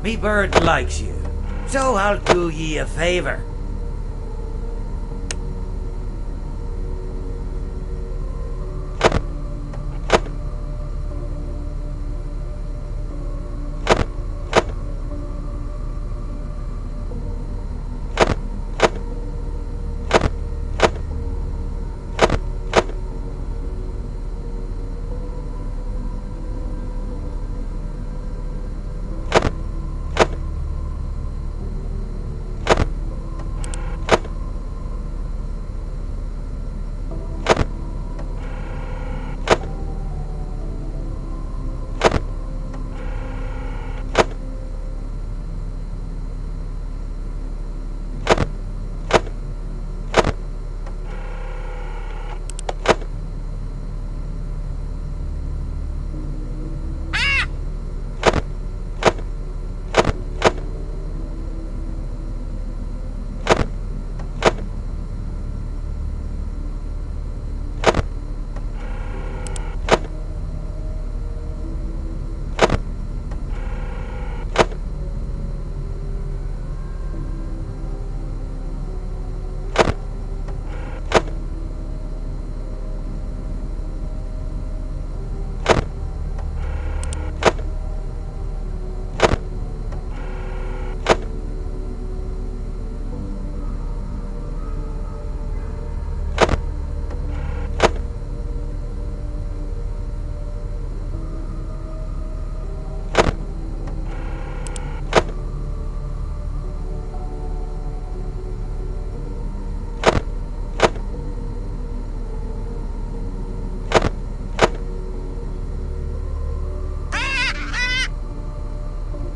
me bird likes you, so I'll do ye a favor.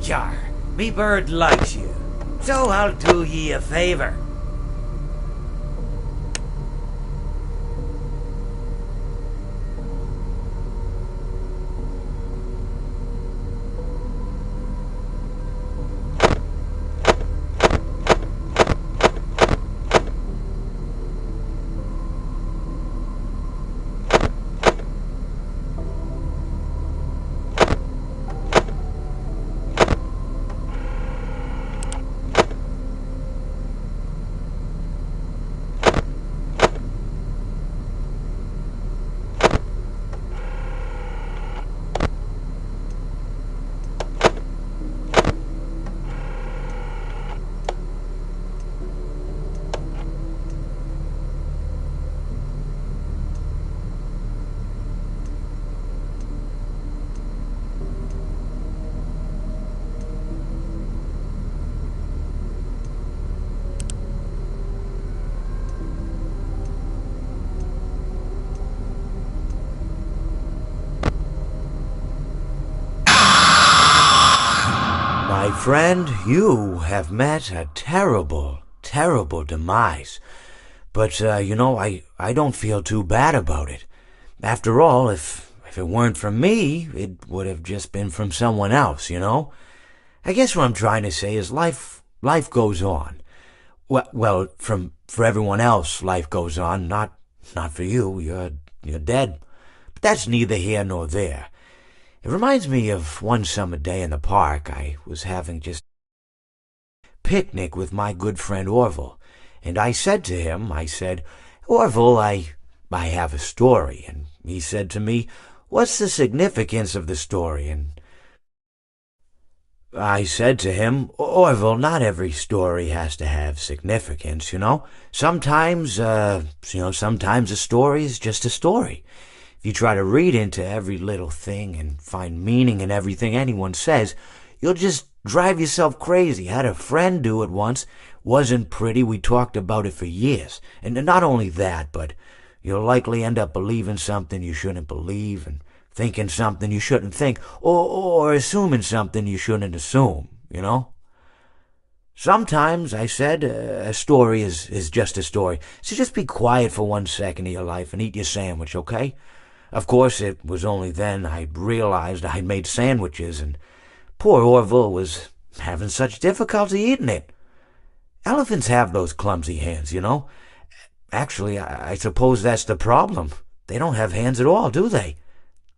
Yar, me bird likes you, so I'll do ye a favor. My friend, you have met a terrible, terrible demise. But, I don't feel too bad about it. After all, if it weren't from me, it would have just been from someone else, you know? I guess what I'm trying to say is life goes on. Well, for everyone else, life goes on, not for you. You're dead. But that's neither here nor there. It reminds me of one summer day in the park. I was having just a picnic with my good friend Orville, and I said to him, Orville, I have a story. And he said to me, what's the significance of the story? And I said to him, Orville, not every story has to have significance, you know? Sometimes a story is just a story. If you try to read into every little thing and find meaning in everything anyone says, you'll just drive yourself crazy. I had a friend do it once. Wasn't pretty. We talked about it for years. And not only that, but you'll likely end up believing something you shouldn't believe, and thinking something you shouldn't think, or assuming something you shouldn't assume, you know? Sometimes, I said, a story is just a story. So just be quiet for 1 second of your life and eat your sandwich, okay? Of course, it was only then I realized I'd made sandwiches, and poor Orville was having such difficulty eating it. Elephants have those clumsy hands, you know? Actually, I suppose that's the problem. They don't have hands at all, do they?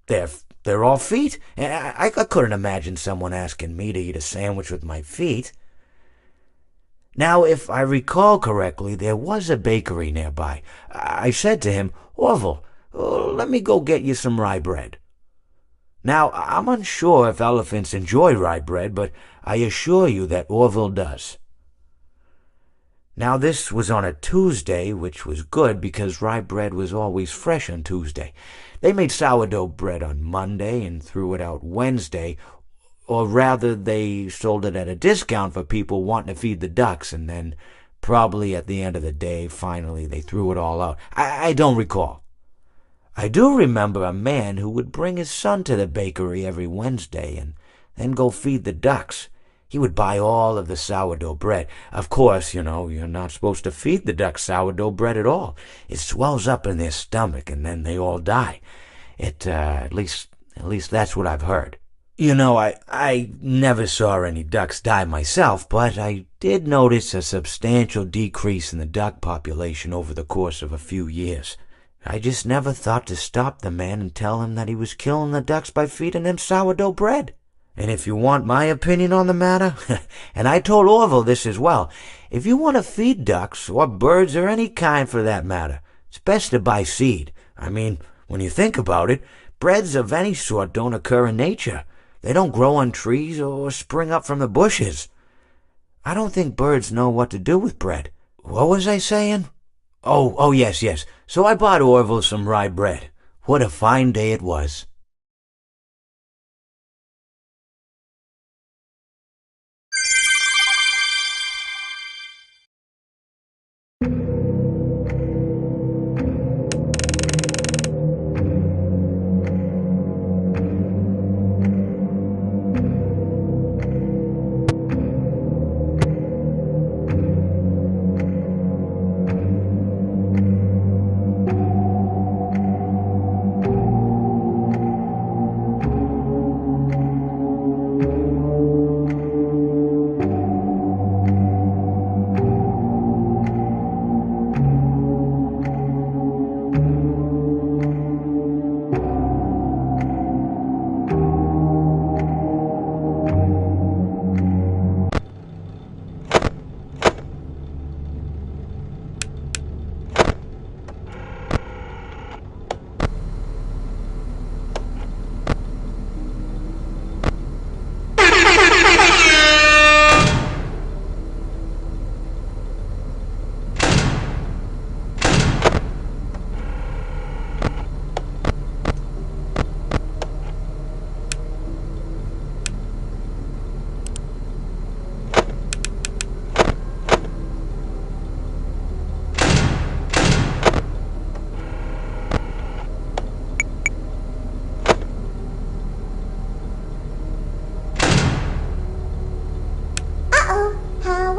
They're they're all feet. And I couldn't imagine someone asking me to eat a sandwich with my feet. Now, if I recall correctly, there was a bakery nearby. I said to him, Orville, let me go get you some rye bread. Now, I'm unsure if elephants enjoy rye bread, but I assure you that Orville does. Now, this was on a Tuesday, which was good because rye bread was always fresh on Tuesday. They made sourdough bread on Monday and threw it out Wednesday, or rather they sold it at a discount for people wanting to feed the ducks, and then probably at the end of the day, finally, they threw it all out. I don't recall. I do remember a man who would bring his son to the bakery every Wednesday and then go feed the ducks. He would buy all of the sourdough bread. Of course, you're not supposed to feed the ducks sourdough bread at all. It swells up in their stomach and then they all die. At least that's what I've heard. I never saw any ducks die myself, but I did notice a substantial decrease in the duck population over the course of a few years. I just never thought to stop the man and tell him that he was killing the ducks by feeding them sourdough bread. And if you want my opinion on the matter, and I told Orville this as well, if you want to feed ducks, or birds, or any kind for that matter, it's best to buy seed. I mean, when you think about it, breads of any sort don't occur in nature. They don't grow on trees or spring up from the bushes. I don't think birds know what to do with bread. What was I saying? Oh, yes. So I bought Orville some rye bread. What a fine day it was.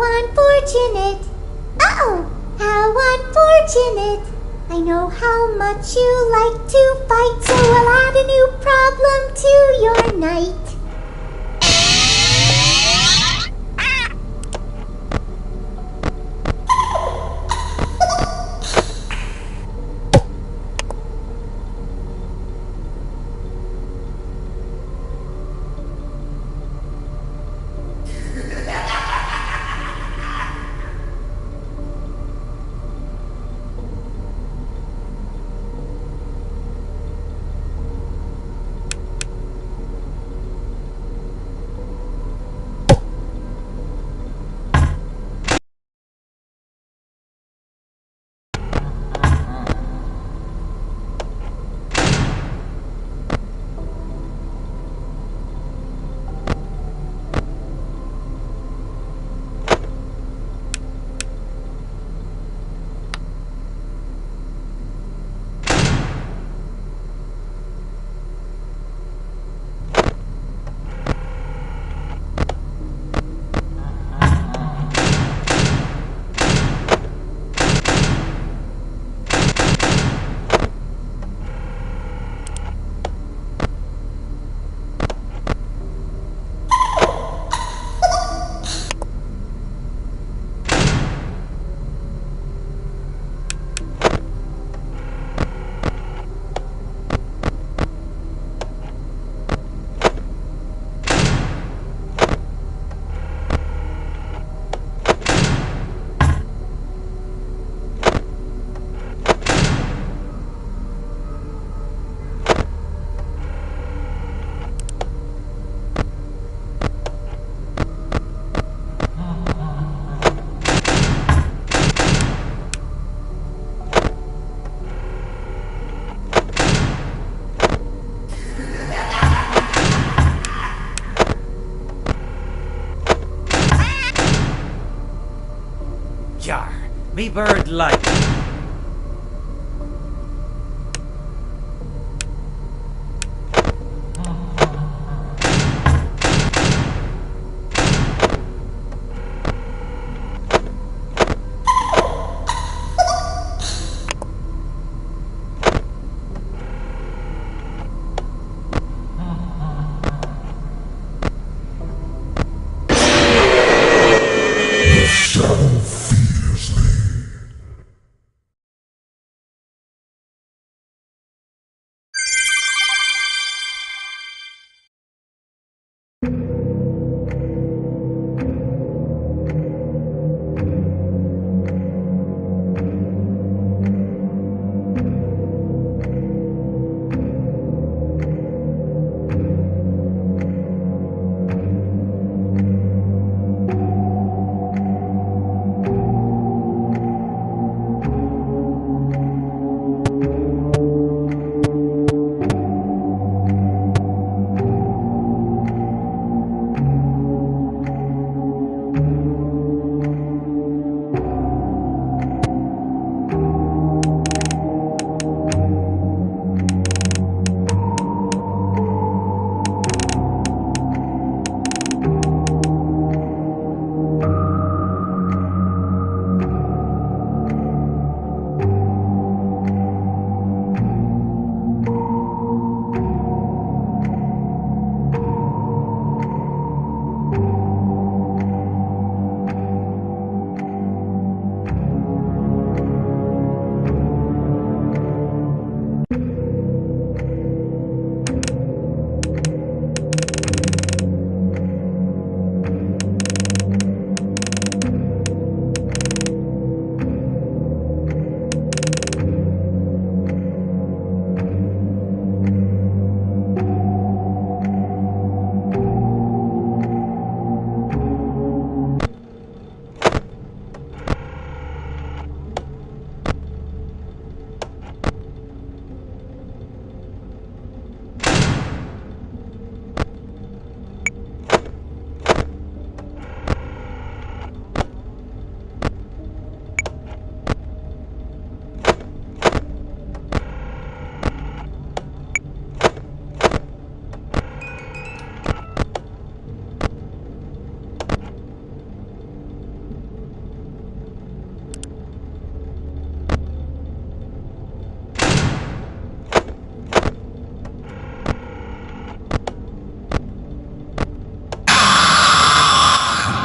Unfortunate. How unfortunate. I know how much you like to fight, so I'll add a new problem to your night. Yar, me bird like.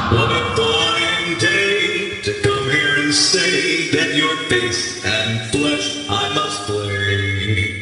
What a fine day to come here and say that your face and flesh I must play.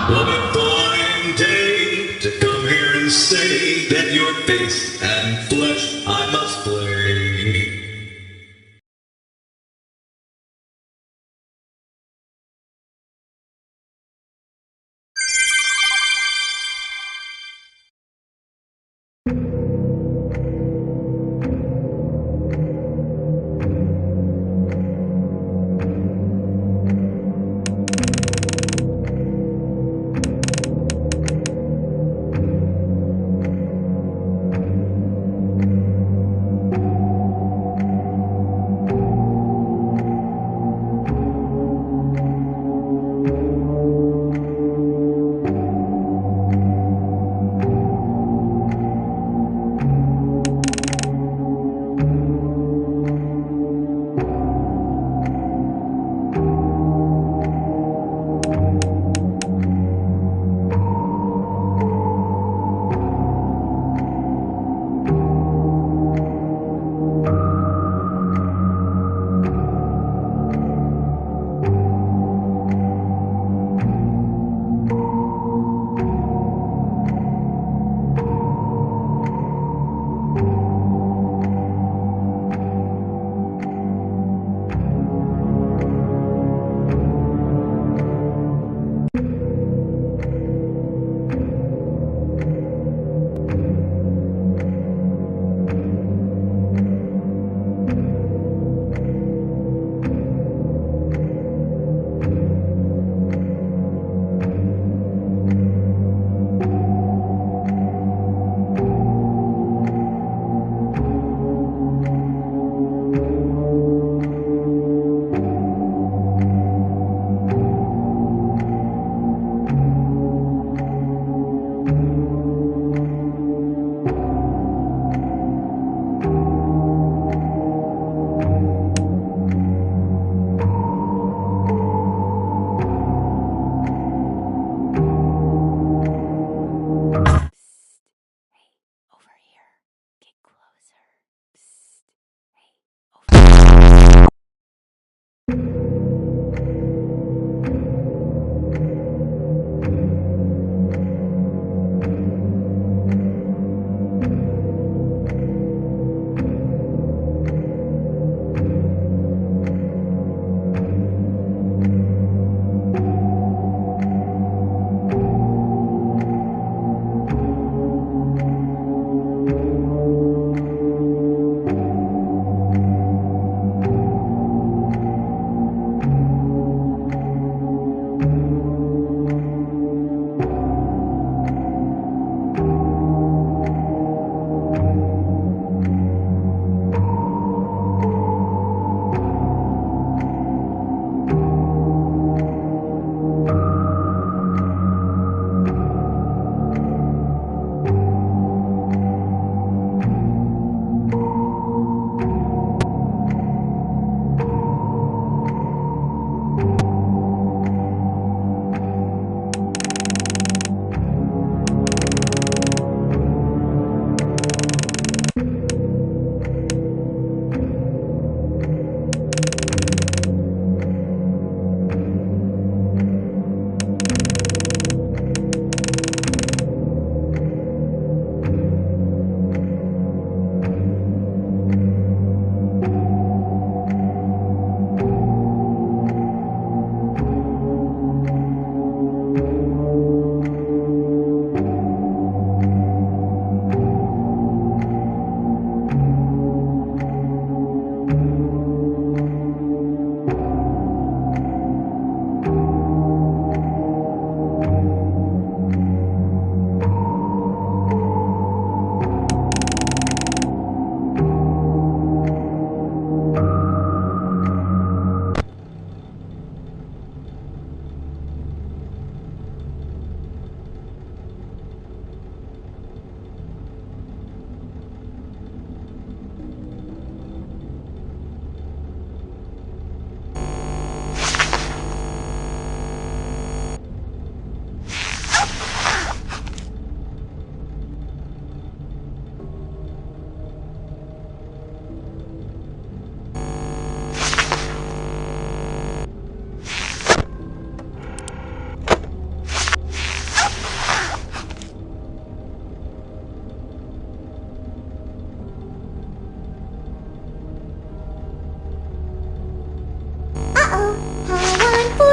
What a fine day to come here and say that your face and flesh I must play.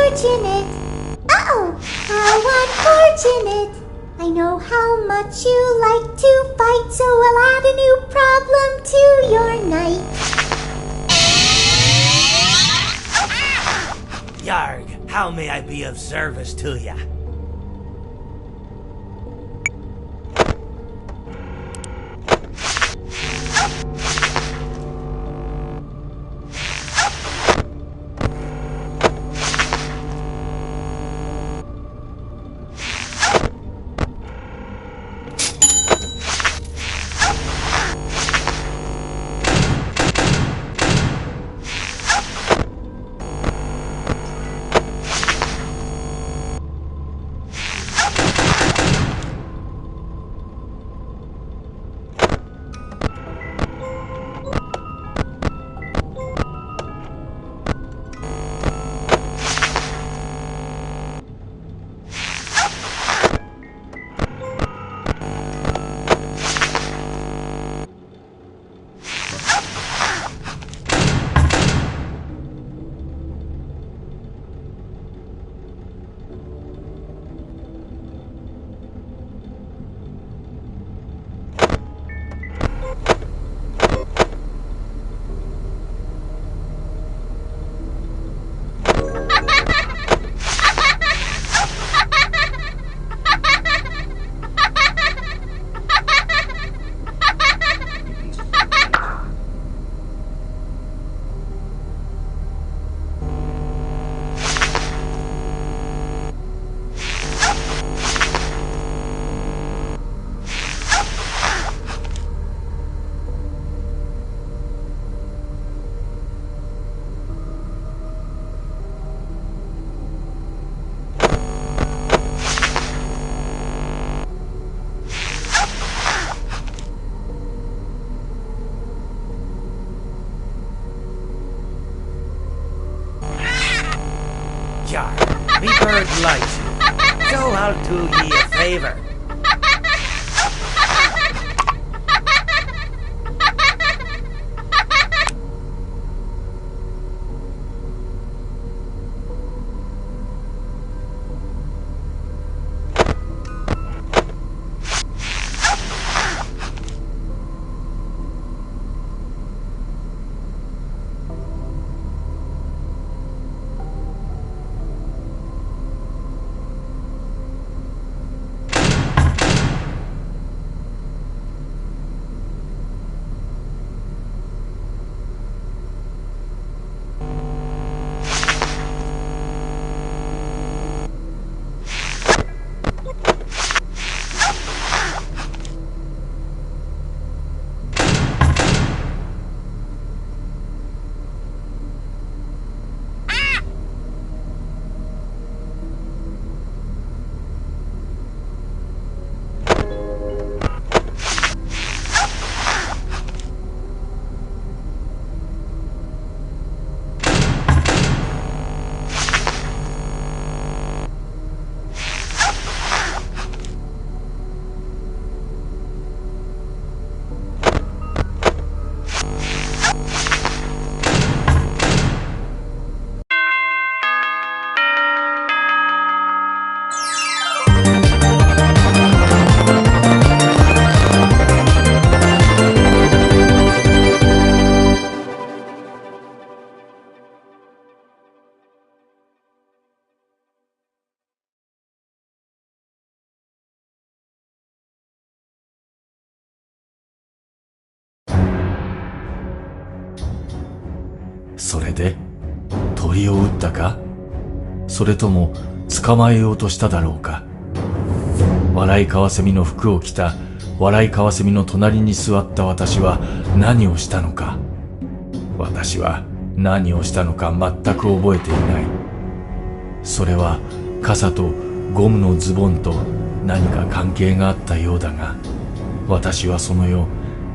unfortunate. Oh, how unfortunate. I know how much you like to fight, so I'll add a new problem to your night. Yarg, how may I be of service to ya? Yarg, me bird likes you, so I'll do ye a favor.それで鳥を撃ったか？それとも捕まえようとしただろうか？笑いカワセミの服を着た笑いカワセミの隣に座った私は何をしたのか？私は何をしたのか全く覚えていない。それは傘とゴムのズボンと何か関係があったようだが、私はその夜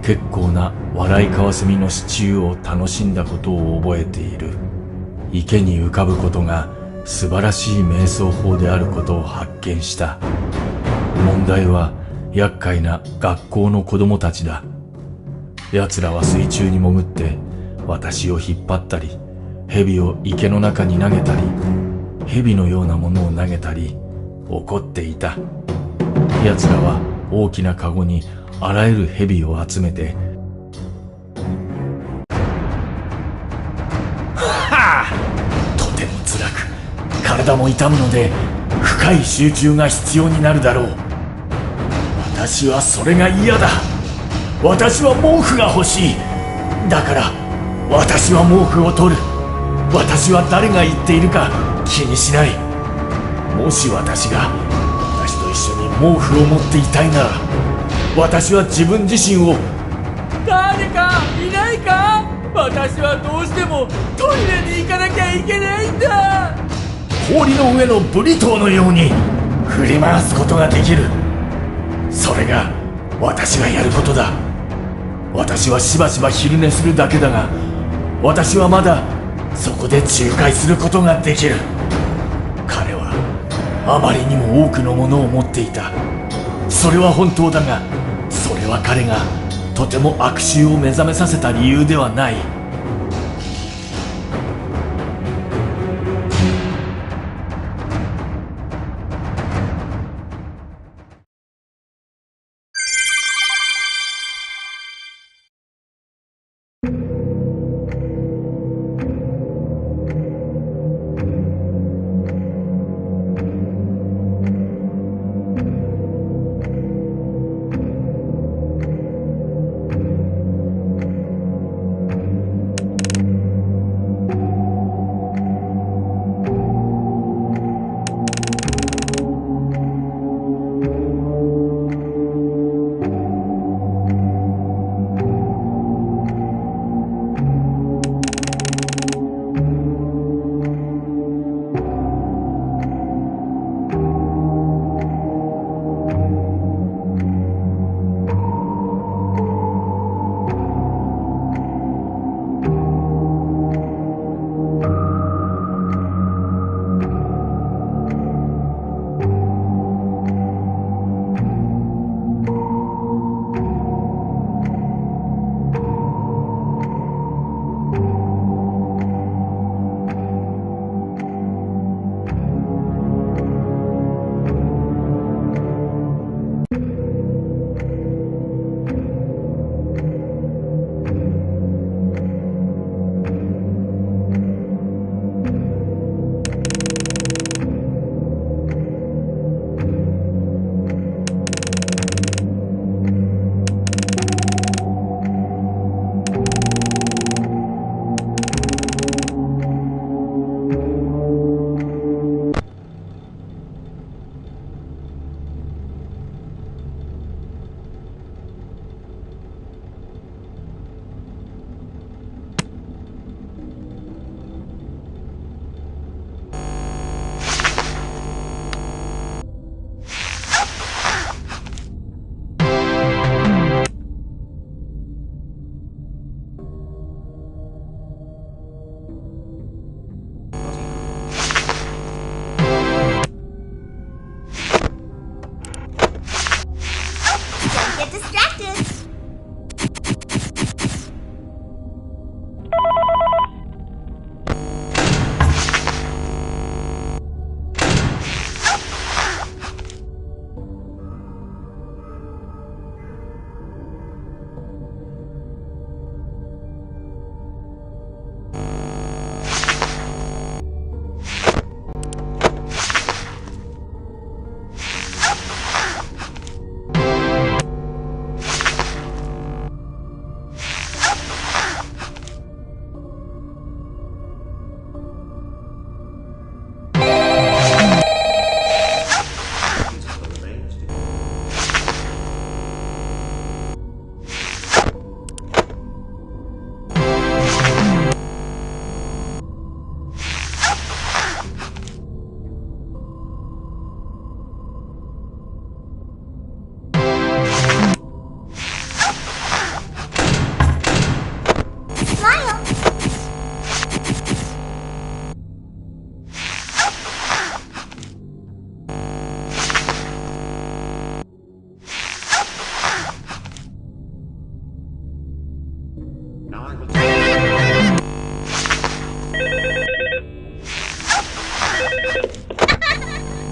結構な笑いカワセミのシチューを楽しんだことを覚えている。池に浮かぶことが素晴らしい瞑想法であることを発見した。問題は厄介な学校の子供たちだ。奴らは水中に潜って私を引っ張ったり、蛇を池の中に投げたり、蛇のようなものを投げたり怒っていた。奴らは大きなカゴにあらゆる蛇を集めて、とても辛く体も痛むので深い集中が必要になるだろう。私はそれが嫌だ。私は毛布が欲しい。だから私は毛布を取る。私は誰が言っているか気にしない。もし私が私と一緒に毛布を持っていたいなら、私は自分自身を、誰かいないか、私はどうしてもトイレに行かなきゃいけないんだ、氷の上のブリトーのように振り回すことができる。それが私がやることだ。私はしばしば昼寝するだけだが、私はまだそこで仲介することができる。彼はあまりにも多くのものを持っていた。それは本当だが、それは彼がとても悪臭を目覚めさせた理由ではない。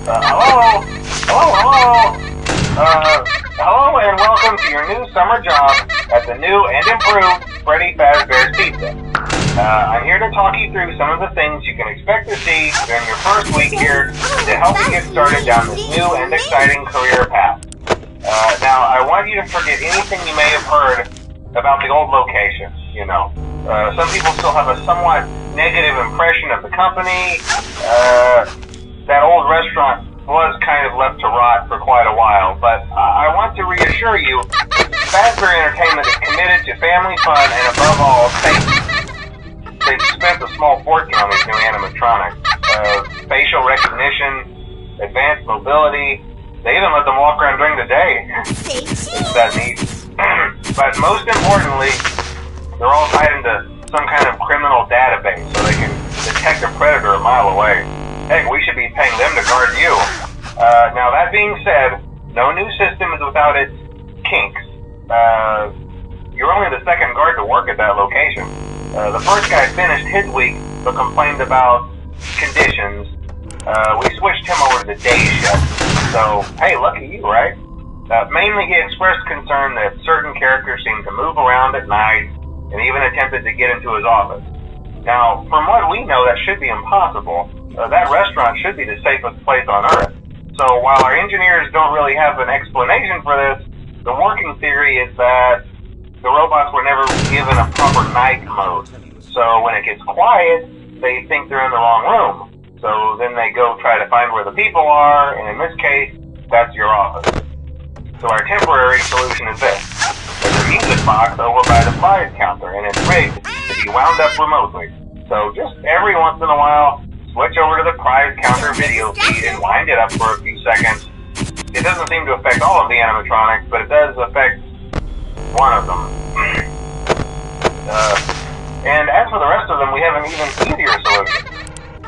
Hello? Hello? Hello and welcome to your new summer job at the new and improved Freddy Fazbear's Pizza. I'm here to talk you through some of the things you can expect to see during your first week here to help you get started down this new and exciting career path. Now, I want you to forget anything you may have heard about the old location, you know. Some people still have a somewhat negative impression of the company. That old restaurant was kind of left to rot for quite a while, but I want to reassure you, Fazbear Entertainment is committed to family fun and above all, safety. They've spent a small fortune on these new animatronics. Facial recognition, advanced mobility, they even let them walk around during the day. It's that neat. But most importantly, they're all tied into some kind of criminal database so they can detect a predator a mile away. Heck, we should be paying them to guard you. Now that being said, no new system is without its kinks. You're only the second guard to work at that location. The first guy finished his week but complained about conditions. We switched him over to the day shift. So, hey, lucky you, right? Mainly he expressed concern that certain characters seemed to move around at night and even attempted to get into his office. Now, from what we know, that should be impossible. That restaurant should be the safest place on Earth. So while our engineers don't really have an explanation for this, the working theory is that the robots were never given a proper night mode. So when it gets quiet, they think they're in the wrong room. So then they go try to find where the people are, and in this case, that's your office. So our temporary solution is this. There's a music box over by the prize counter, and it's rigged to be wound up remotely. So just every once in a while, switch over to the prize counter video feed and wind it up for a few seconds. It doesn't seem to affect all of the animatronics, but it does affect one of them. And as for the rest of them, we have an even easier solution.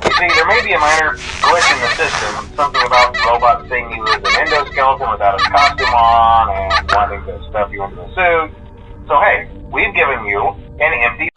You see, there may be a minor glitch in the system, something about robots seeing you as an endoskeleton without a costume on and wanting to stuff you into a suit. So hey, we've given you an empty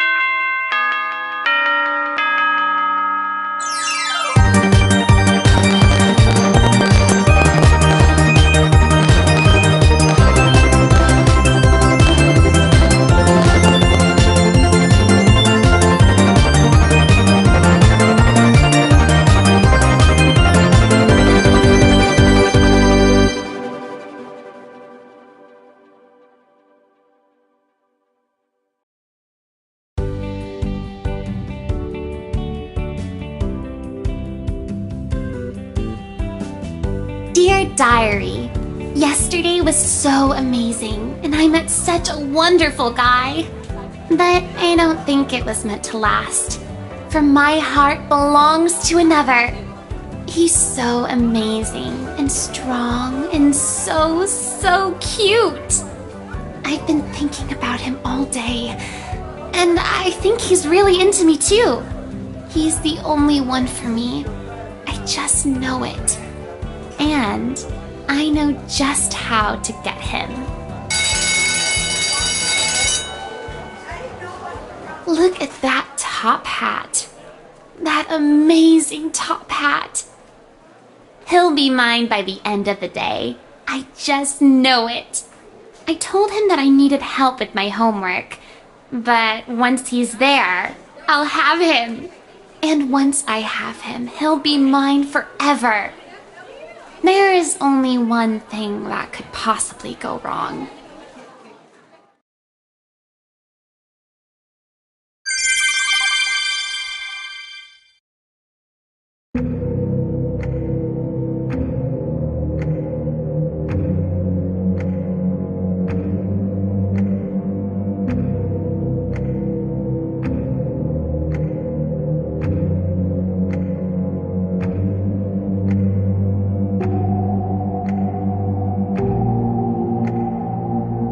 Dear Diary, yesterday was so amazing, and I met such a wonderful guy. But I don't think it was meant to last, for my heart belongs to another. He's so amazing and strong and so cute. I've been thinking about him all day, and I think he's really into me too. He's the only one for me. I just know it. And I know just how to get him. Look at that top hat. That amazing top hat. He'll be mine by the end of the day. I just know it. I told him that I needed help with my homework. But once he's there, I'll have him. And once I have him, he'll be mine forever. There is only one thing that could possibly go wrong.